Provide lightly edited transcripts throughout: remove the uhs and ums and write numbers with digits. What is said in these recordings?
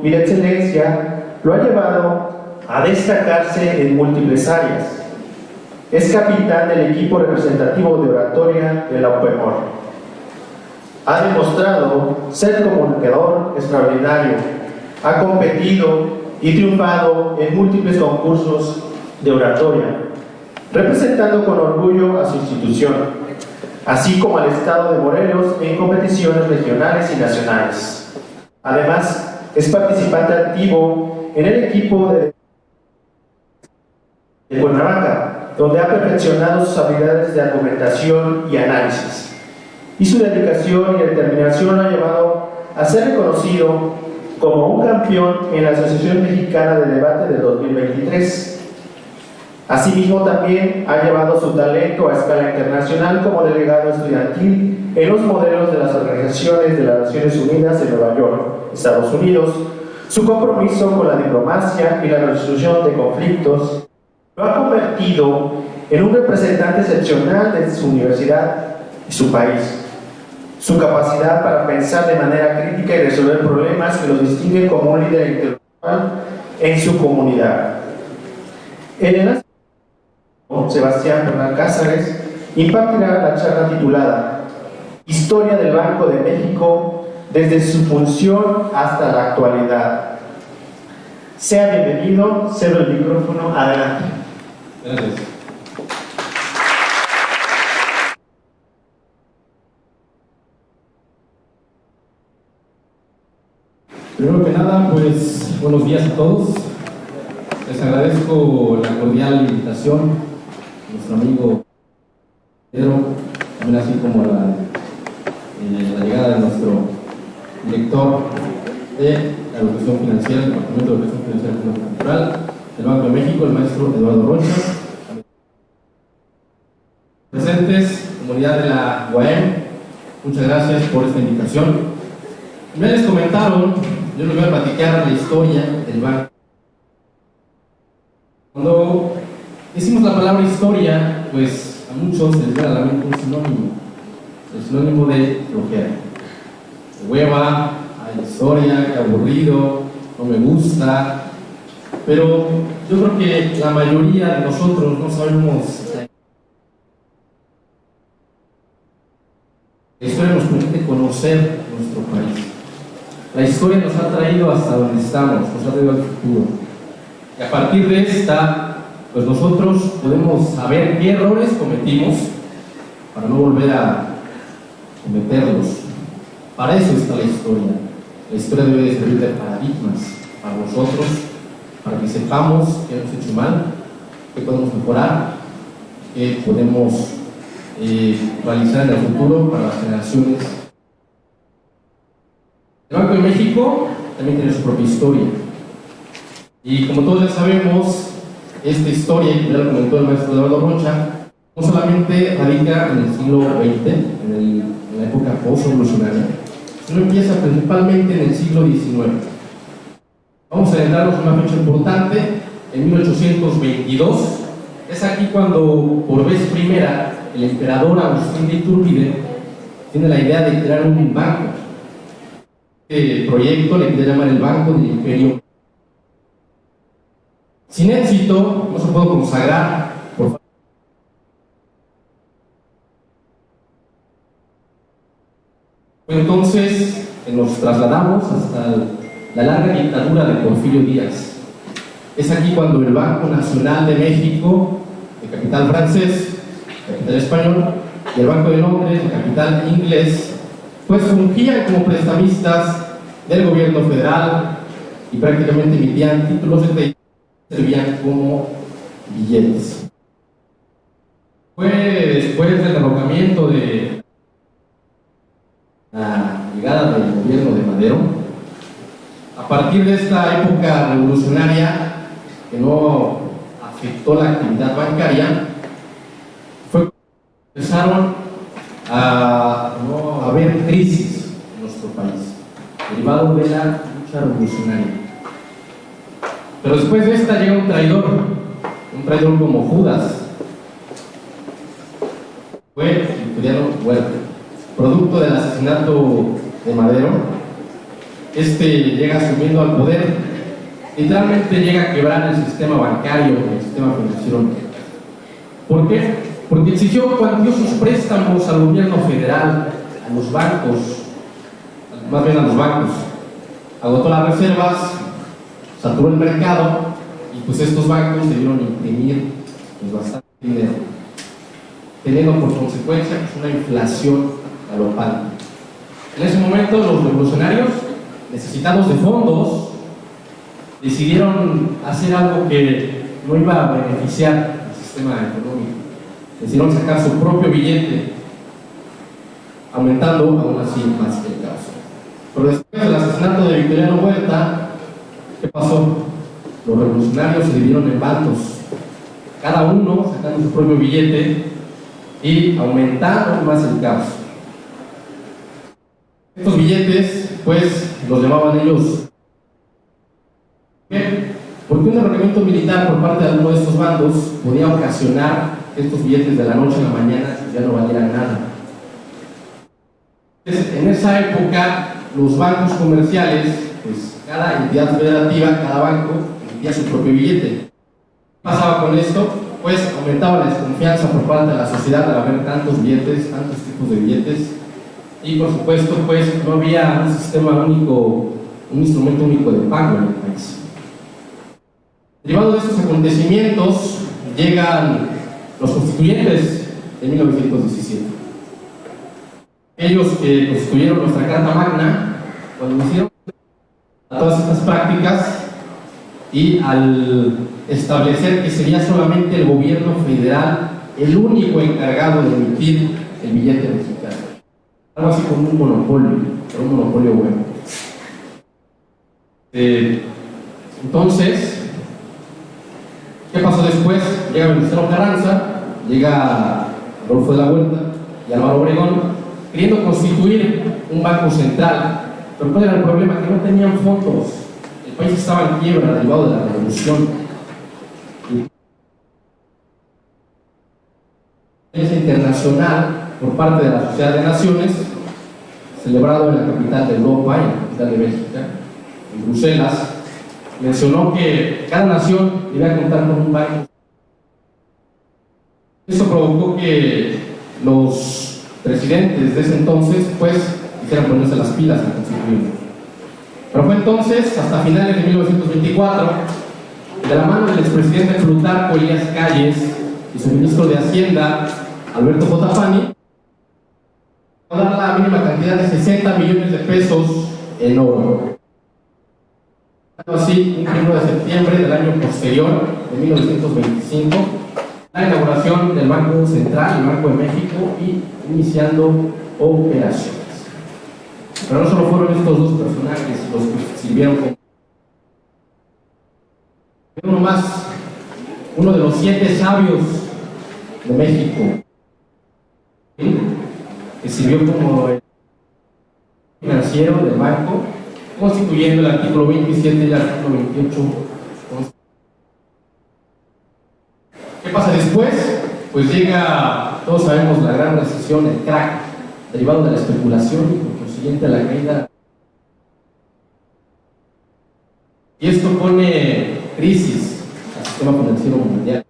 y la excelencia lo ha llevado a destacarse en múltiples áreas. Es capitán del equipo representativo de oratoria de la UPEMOR. Ha demostrado ser comunicador extraordinario. Ha competido y triunfado en múltiples concursos de oratoria, representando con orgullo a su institución, así como al estado de Morelos en competiciones regionales y nacionales. Además, es participante activo en el equipo de Cuernavaca, donde ha perfeccionado sus habilidades de argumentación y análisis. Y su dedicación y determinación lo ha llevado a ser reconocido como un campeón en la Asociación Mexicana de Debate de 2023. Asimismo, también ha llevado su talento a escala internacional como delegado estudiantil en los modelos de las organizaciones de las Naciones Unidas en Nueva York, Estados Unidos. Su compromiso con la diplomacia y la resolución de conflictos lo ha convertido en un representante excepcional de su universidad y su país. Su capacidad para pensar de manera crítica y resolver problemas que lo distinguen como un líder intelectual en su comunidad. En el Sebastián Bernal Cázares impartirá la charla titulada Historia del Banco de México desde su función hasta la actualidad. Sea bienvenido, cedo el micrófono, adelante. Gracias. Primero que nada, pues buenos días a todos. Les agradezco la cordial invitación a nuestro amigo Pedro, también así como la llegada de nuestro director de la Educación Financiera, del Departamento de Educación Financiera y Fomento Cultural del Banco de México, el maestro Eduardo Rocha. Presentes, comunidad de la UAM, muchas gracias por esta invitación. Ya les comentaron, yo les voy a platicar la historia del banco. Cuando decimos la palabra historia, pues a muchos les viene a la mente un sinónimo, el sinónimo de flojera. De hueva, hay historia, qué aburrido, no me gusta, pero yo creo que la mayoría de nosotros no sabemos. La historia nos permite conocer nuestro país. La historia nos ha traído hasta donde estamos, nos ha traído al futuro. Y a partir de esta, pues nosotros podemos saber qué errores cometimos para no volver a cometerlos. Para eso está la historia. La historia debe de servir de paradigmas para nosotros, para que sepamos qué hemos hecho mal, qué podemos mejorar, qué podemos realizar en el futuro para las generaciones. El Banco de México también tiene su propia historia. Y como todos ya sabemos, esta historia, y ya lo comentó el maestro Eduardo Rocha, no solamente radica en el siglo XX, en la época post-revolucionaria, sino empieza principalmente en el siglo XIX. Vamos a adentrarnos en una fecha importante, en 1822. Es aquí cuando, por vez primera, el emperador Agustín de Iturbide tiene la idea de crear un banco. Este proyecto le quiere llamar el Banco del Imperio. Sin éxito, no se pudo consagrar por entonces nos trasladamos hasta la larga dictadura de Porfirio Díaz. Es aquí cuando el Banco Nacional de México, de capital francés, capital español, y el Banco de Londres, de capital inglés, pues fungían como prestamistas del gobierno federal y prácticamente emitían títulos de crédito que servían como billetes. Fue después del derrocamiento de la llegada del gobierno de Madero, a partir de esta época revolucionaria que no afectó la actividad bancaria, empezaron a haber crisis en nuestro país, derivado de la lucha revolucionaria. Pero después de esta llega un traidor como Judas. Fue Victoriano Huerta, producto del asesinato de Madero. llega asumiendo al poder, literalmente llega a quebrar el sistema bancario, el sistema financiero. ¿Por qué? Porque exigió cuantiosos préstamos al gobierno federal, a los bancos, más bien a los bancos. Agotó las reservas, saturó el mercado y pues estos bancos debieron imprimir pues, bastante dinero, teniendo por consecuencia pues, una inflación galopante. En ese momento los revolucionarios, necesitados de fondos, decidieron hacer algo que no iba a beneficiar al sistema económico. Decidieron sacar su propio billete, aumentando aún así más el caos. Pero después del asesinato de Victoriano Huerta, ¿qué pasó? Los revolucionarios se dividieron en bandos, cada uno sacando su propio billete y aumentando más el caos. Estos billetes, pues, los llamaban ellos. ¿Por qué? Porque un derrocamiento militar por parte de alguno de estos bandos podía ocasionar que estos billetes de la noche a la mañana ya no valieran nada. Entonces, en esa época, los bancos comerciales, pues cada entidad federativa, cada banco, emitía su propio billete. ¿Qué pasaba con esto? Pues aumentaba la desconfianza por parte de la sociedad al haber tantos billetes, tantos tipos de billetes, y por supuesto, pues no había un sistema único, un instrumento único de pago en el país. Derivado de estos acontecimientos, llegan los constituyentes de 1917. Ellos que constituyeron nuestra Carta Magna, cuando hicieron todas estas prácticas y al establecer que sería solamente el gobierno federal el único encargado de emitir el billete mexicano. Algo así como un monopolio bueno. Entonces, ¿qué pasó después? Llega Venustiano Carranza, llega Adolfo de la Huerta y Álvaro Obregón, queriendo constituir un banco central. Pero ¿cuál era el problema? Que no tenían fondos. El país estaba en quiebra derivado de la revolución. Internacional por parte de la Sociedad de Naciones, celebrado en la capital de Europa, en la capital de Bélgica, en Bruselas, mencionó que cada nación debía contar con un banco. Esto provocó que los presidentes de ese entonces pues quisieran ponerse las pilas a constituirlo. Pero fue entonces, hasta finales de 1924, de la mano del expresidente Plutarco Elías Calles y su ministro de Hacienda, Alberto J. Fanny, a dar la mínima cantidad de 60 millones de pesos en oro. Así, un 1 de septiembre del año posterior, de 1925, la inauguración del Banco Central, el Banco de México, y iniciando operaciones. Pero no solo fueron estos dos personajes los que sirvieron como uno más, uno de los 7 sabios de México, que sirvió como el financiero del banco, constituyendo el artículo 27 y el artículo 28. ¿Qué pasa después? Pues llega, todos sabemos, la gran recesión, el crack, derivado de la especulación y por consiguiente la caída. Y esto pone crisis al sistema financiero mundial.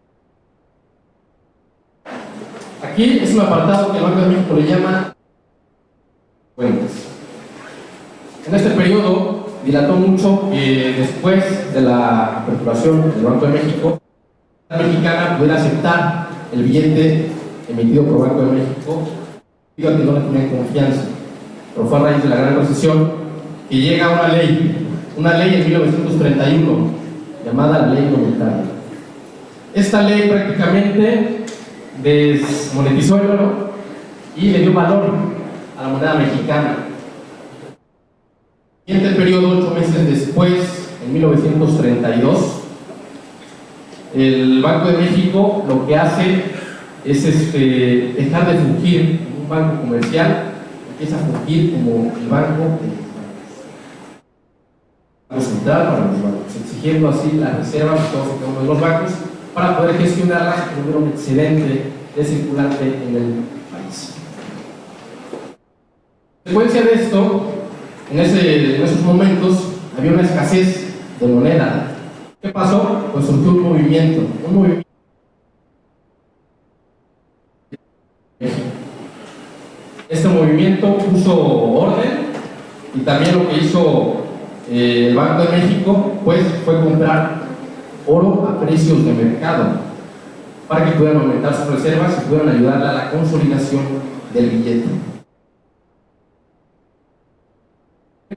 Aquí es un apartado que el Banco de México le llama fuentes. En este periodo dilató mucho que después de la aperturación del Banco de México, la mexicana pudiera aceptar el billete emitido por Banco de México, digo que no le tenían confianza. Pero fue a raíz de la gran recesión que llega una ley en 1931 llamada la Ley Monetaria. Esta ley prácticamente desmonetizó el oro y le dio valor a la moneda mexicana. Y en el periodo, 8 meses después, en 1932, el Banco de México lo que hace es dejar de fungir como un banco comercial, empieza a fungir como el banco central para los bancos, exigiendo así las reservas de todos y cada uno de los bancos para poder gestionarlas y tener un excedente de circulante en el país. En consecuencia de esto, en esos momentos había una escasez de moneda. ¿Qué pasó? Pues surgió un movimiento. Este movimiento puso orden, y también lo que hizo el Banco de México pues, fue comprar oro a precios de mercado para que pudieran aumentar sus reservas y pudieran ayudarle a la consolidación del billete.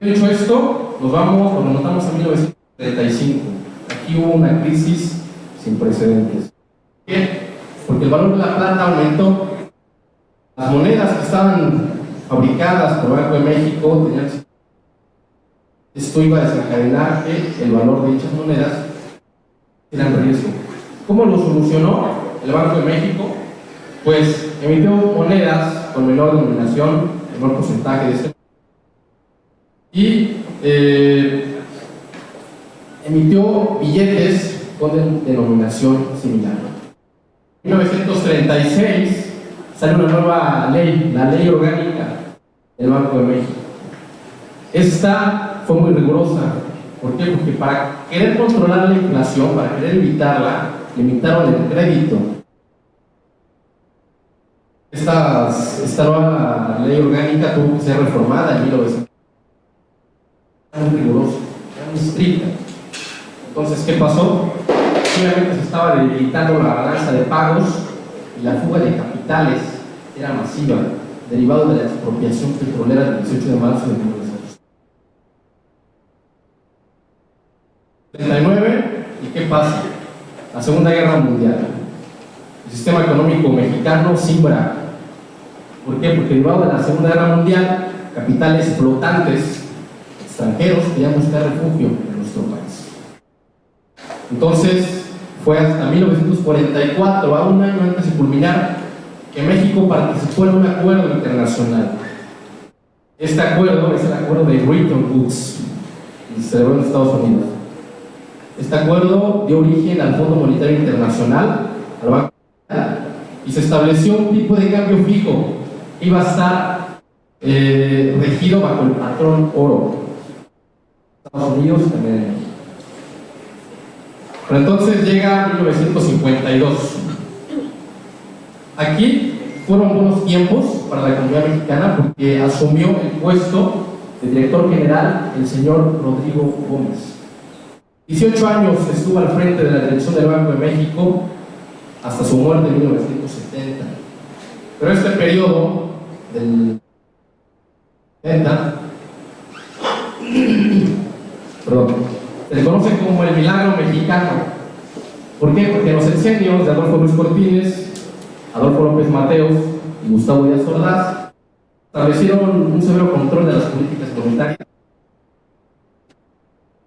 Dicho esto, nos remontamos a 1935. Aquí hubo una crisis sin precedentes. ¿Por qué? Porque el valor de la plata aumentó. Las monedas que estaban fabricadas por el Banco de México tenían... Esto iba a desencadenar que el valor de dichas monedas era en riesgo. ¿Cómo lo solucionó el Banco de México? Pues emitió monedas con menor denominación, menor porcentaje de este, y emitió billetes con denominación similar. En 1936 sale una nueva ley, la Ley Orgánica del Banco de México. Esta fue muy rigurosa. ¿Por qué? Porque para querer controlar la inflación, para querer evitarla, limitaron el crédito. Esta nueva ley orgánica tuvo que ser reformada en 1900. Era muy rigurosa, era muy estricta. Entonces, ¿qué pasó? Obviamente se estaba debilitando la balanza de pagos y la fuga de capitales era masiva, derivado de la expropiación petrolera del 18 de marzo de 1939. ¿Y qué pasa? La Segunda Guerra Mundial. El sistema económico mexicano simbra. ¿Por qué? Porque derivado de la Segunda Guerra Mundial, capitales flotantes extranjeros querían buscar refugio en nuestro país. Entonces, fue hasta 1944, a un año antes de culminar, que México participó en un acuerdo internacional. Este acuerdo es el acuerdo de Bretton Woods, que se celebró en Estados Unidos. Este acuerdo dio origen al Fondo Monetario Internacional, al Banco Mundial, y se estableció un tipo de cambio fijo que iba a estar regido bajo el patrón oro. Estados Unidos también en México. Pero entonces llega 1952. Aquí fueron buenos tiempos para la economía mexicana porque asumió el puesto de director general el señor Rodrigo Gómez. 18 años estuvo al frente de la dirección del Banco de México hasta su muerte en 1970. Pero este periodo del 70, se le conoce como el milagro mexicano. ¿Por qué? Porque en los sexenios de Adolfo Ruiz Cortines, Adolfo López Mateos y Gustavo Díaz Ordaz establecieron un severo control de las políticas monetarias.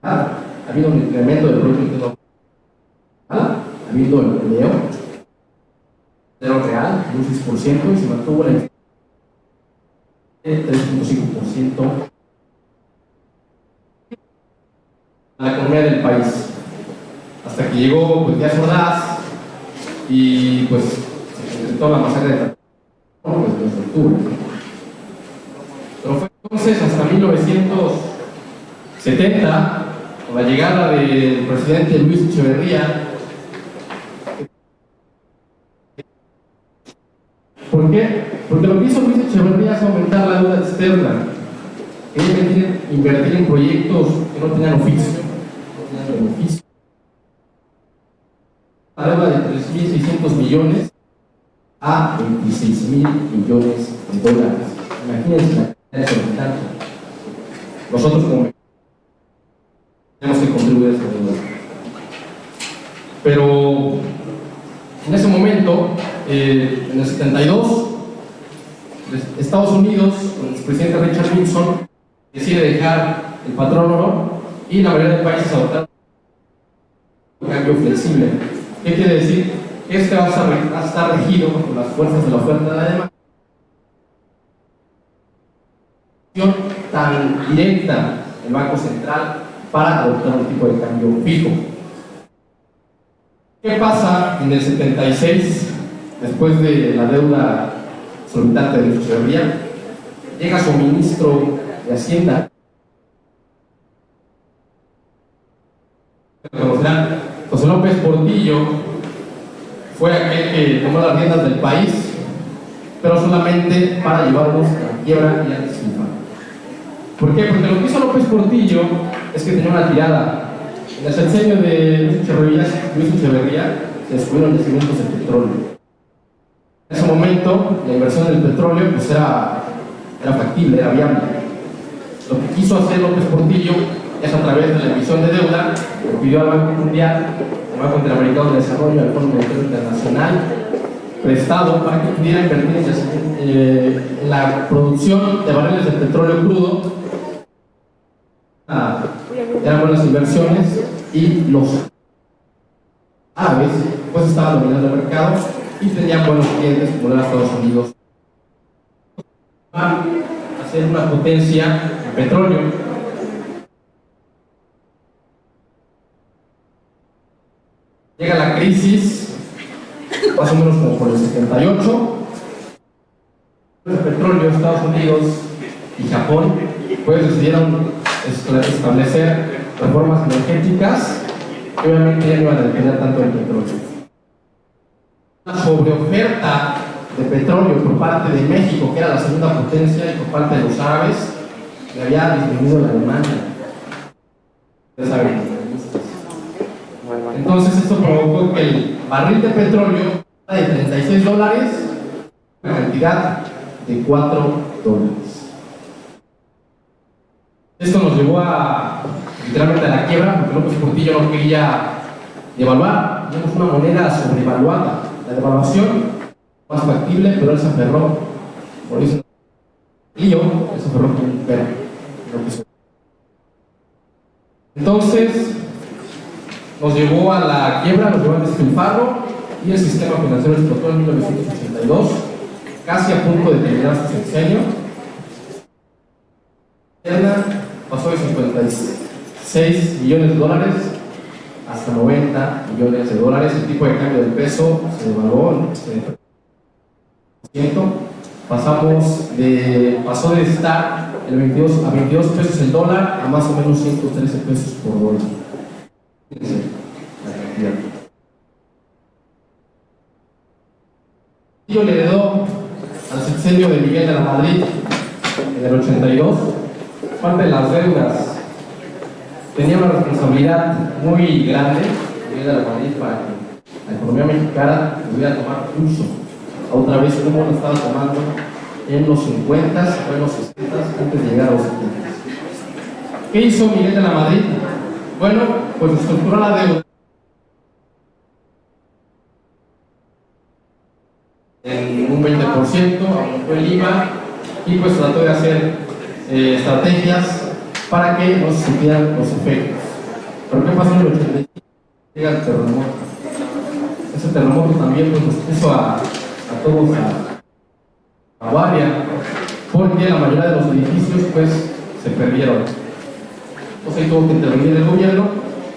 Ha habido un incremento del Producto Interno Nacional, ha habido empleo cero real de un 6% y se mantuvo la inflación de 3.5% a la economía del país, hasta que llegó pues, Díaz Ordaz y pues se intentó la masacre de pues, desde octubre. Pero fue entonces hasta 1970, con la llegada del presidente Luis Echeverría. ¿Por qué? Porque lo que hizo Luis Echeverría es aumentar la deuda externa. Quería invertir en proyectos que no tenían oficio. La deuda de 3.600 millones a 26.000 millones de dólares. Imagínense la cantidad exorbitante. Nosotros como tenemos que contribuir a esa deuda. Pero en ese momento, en el 72, Estados Unidos, con el presidente Richard Nixon, decide dejar el patrón oro y la mayoría de países adoptaron un cambio flexible. ¿Qué quiere decir? Este va a estar regido por las fuerzas de la oferta y la demanda. Tan directa el Banco Central para adoptar un tipo de cambio fijo. ¿Qué pasa en el 76, después de la deuda exorbitante de Echeverría? Llega su ministro de Hacienda, López Portillo fue aquel que tomó las riendas del país, pero solamente para llevarnos a la quiebra y a despilfarro. ¿Por qué? Porque lo que hizo López Portillo es que tenía una tirada. En el sexenio de Luis Echeverría se descubrieron yacimientos de petróleo. En ese momento, la inversión en el petróleo pues era factible, era viable. Lo que quiso hacer López Portillo es, a través de la emisión de deuda, le pidió al Banco Mundial, al Banco Interamericano de Desarrollo, al Fondo Monetario Internacional, prestado para que pudiera invertir en la producción de barriles de petróleo crudo. Eran buenas inversiones y los árabes pues estaban dominando el mercado y tenían buenos clientes como era Estados Unidos. A ser una potencia en petróleo. Llega la crisis, más o menos como por el 78. El petróleo, Estados Unidos y Japón pues decidieron establecer reformas energéticas que obviamente ya no iban a depender tanto del petróleo. Una sobreoferta de petróleo por parte de México, que era la segunda potencia, y por parte de los árabes, que había disminuido la demanda. Ustedes saben. Entonces esto provocó que el barril de petróleo de $36, una cantidad de $4. Esto nos llevó literalmente a la quiebra, porque López Portillo no quería devaluar. Tenemos una moneda sobrevaluada. La devaluación más factible, pero él se aferró. Por eso él se aferró como un perro. Entonces nos llevó a la quiebra, nos llevó al despilfarro y el sistema financiero explotó en 1982, casi a punto de terminar su sexenio. Pasó de 56 millones de dólares hasta 90 millones de dólares. El tipo de cambio del peso se devaluó. Pasó de estar a 22 pesos el dólar a más o menos 113 pesos por dólar. Fíjense la cantidad. Yo le heredó al sexenio de Miguel de la Madrid en el 82 parte de las deudas. Tenía una responsabilidad muy grande Miguel de la Madrid para que la economía mexicana pudiera tomar pulso otra vez como lo estaba tomando en los 50s o en los 60s antes de llegar a los 70s. ¿Qué hizo Miguel de la Madrid? Bueno, pues estructuró la deuda en un 20%, aumentó el IVA y pues trató de hacer estrategias para que no se sintieran los efectos. ¿Pero qué pasó en el 85? Llega el terremoto. Ese terremoto también pues, nos puso a todos a varia, porque la mayoría de los edificios pues se perdieron. Entonces ahí tuvo que intervenir el gobierno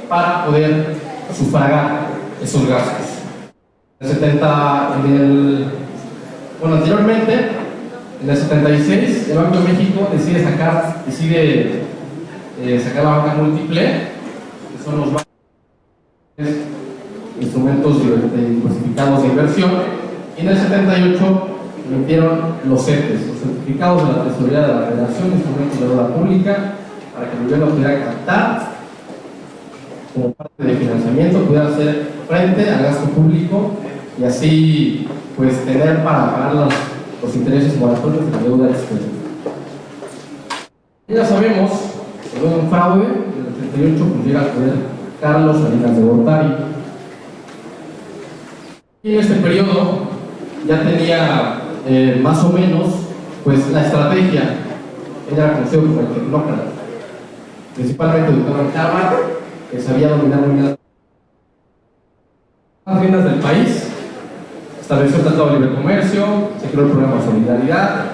para poder sufragar esos gastos. Anteriormente, en el 76, el Banco de México decide sacar la banca múltiple, que son los bancos, instrumentos diversificados de inversión, y en el 78 emitieron los CETES, los certificados de la tesorería de la Federación, instrumentos de deuda pública, para que el gobierno pudiera captar como parte de financiamiento, pudiera hacer frente al gasto público y así pues tener para pagar los intereses moratorios de la deuda externa. Ya sabemos que hubo un fraude. En el 38 pues llega al poder Carlos Salinas de Gortari, y en este periodo ya tenía más o menos pues la estrategia. Ella era conocido como el tecnócrata, principalmente educado en Harvard, que sabía dominar muy bien las riendas del país. Estableció el Tratado de Libre Comercio, se creó el programa de solidaridad,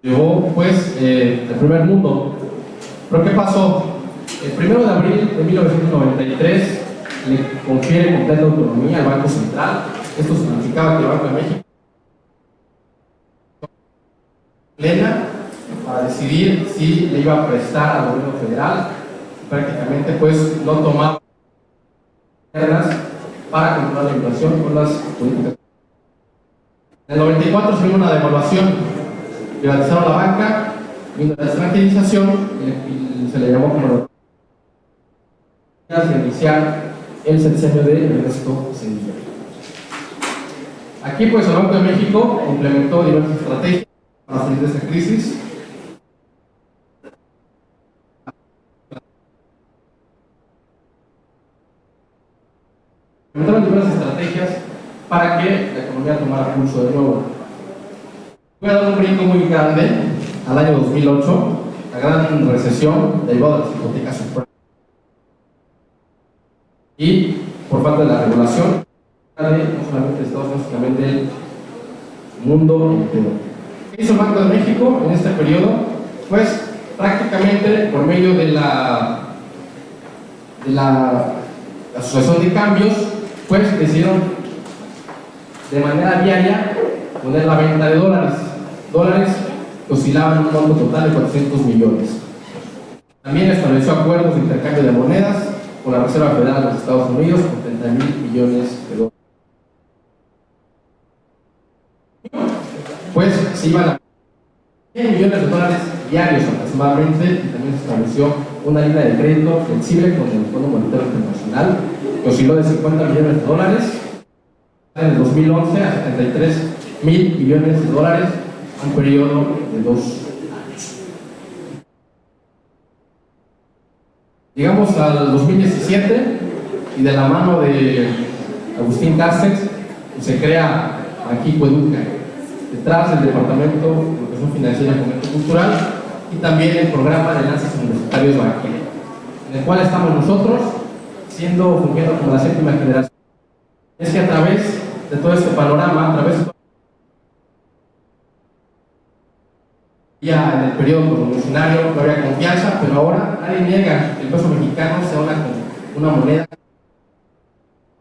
llevó pues el primer mundo. ¿Pero qué pasó? El 1 de abril de 1993 le confiere completa autonomía al Banco Central. Esto significaba que el Banco de México plena para decidir si le iba a prestar al gobierno federal prácticamente pues no tomaba para controlar la inflación con las políticas. En el 94 se vino una devaluación, privatizaron la banca, vino la extranjerización y se le llamó como iniciar el sexenio de Ernesto Zedillo. Aquí pues el Banco de México implementó diversas estrategias para salir de esta crisis. Implementaron diversas estrategias para que la economía tomara pulso de nuevo. Voy a dar un brinco muy grande al año 2008, la gran recesión derivada de las hipotecas subprime. Y por falta de la regulación, no solamente de Estados Unidos, sino también del mundo entero. ¿Qué hizo el Banco de México en este periodo? Pues prácticamente por medio de la Asociación de Cambios, pues decidieron de manera diaria poner la venta de dólares que oscilaban en un monto total de 400 millones. También estableció acuerdos de intercambio de monedas con la Reserva Federal de los Estados Unidos por 30.000 millones de dólares. Pues se iban a 100 millones de dólares diarios aproximadamente, y también se estableció una línea de crédito flexible con el Fondo Monetario Internacional que osciló de 50 millones de dólares en el 2011 a 73.000 millones de dólares, un periodo de 2 años. Llegamos al 2017 y de la mano de Agustín Castex se crea aquí Coeduca, detrás del Departamento de Educación Financiera y Fomento Cultural, y también el programa de enlaces universitarios Banquero, en el cual estamos nosotros fungiendo como la séptima generación. Es que a través de todo este panorama, a través de ya en el periodo revolucionario no había confianza, pero ahora nadie niega que el peso mexicano sea una moneda,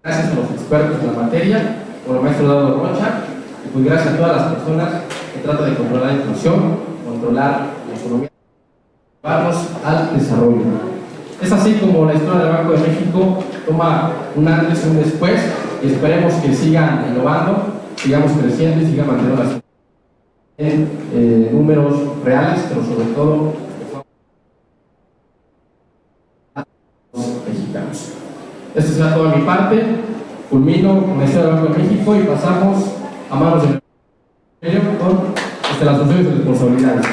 gracias a los expertos en la materia, como el maestro Eduardo Rocha, y pues gracias a todas las personas que tratan de controlar la inflación, controlar la economía, llevarnos al desarrollo. Es así como la historia del Banco de México toma un antes y un después, y esperemos que sigan innovando, sigamos creciendo y sigan manteniendo las en números reales, pero sobre todo los mexicanos. Esto será toda mi parte. Culmino con la historia del Banco de México y pasamos a manos del Ministerio con las funciones y responsabilidades.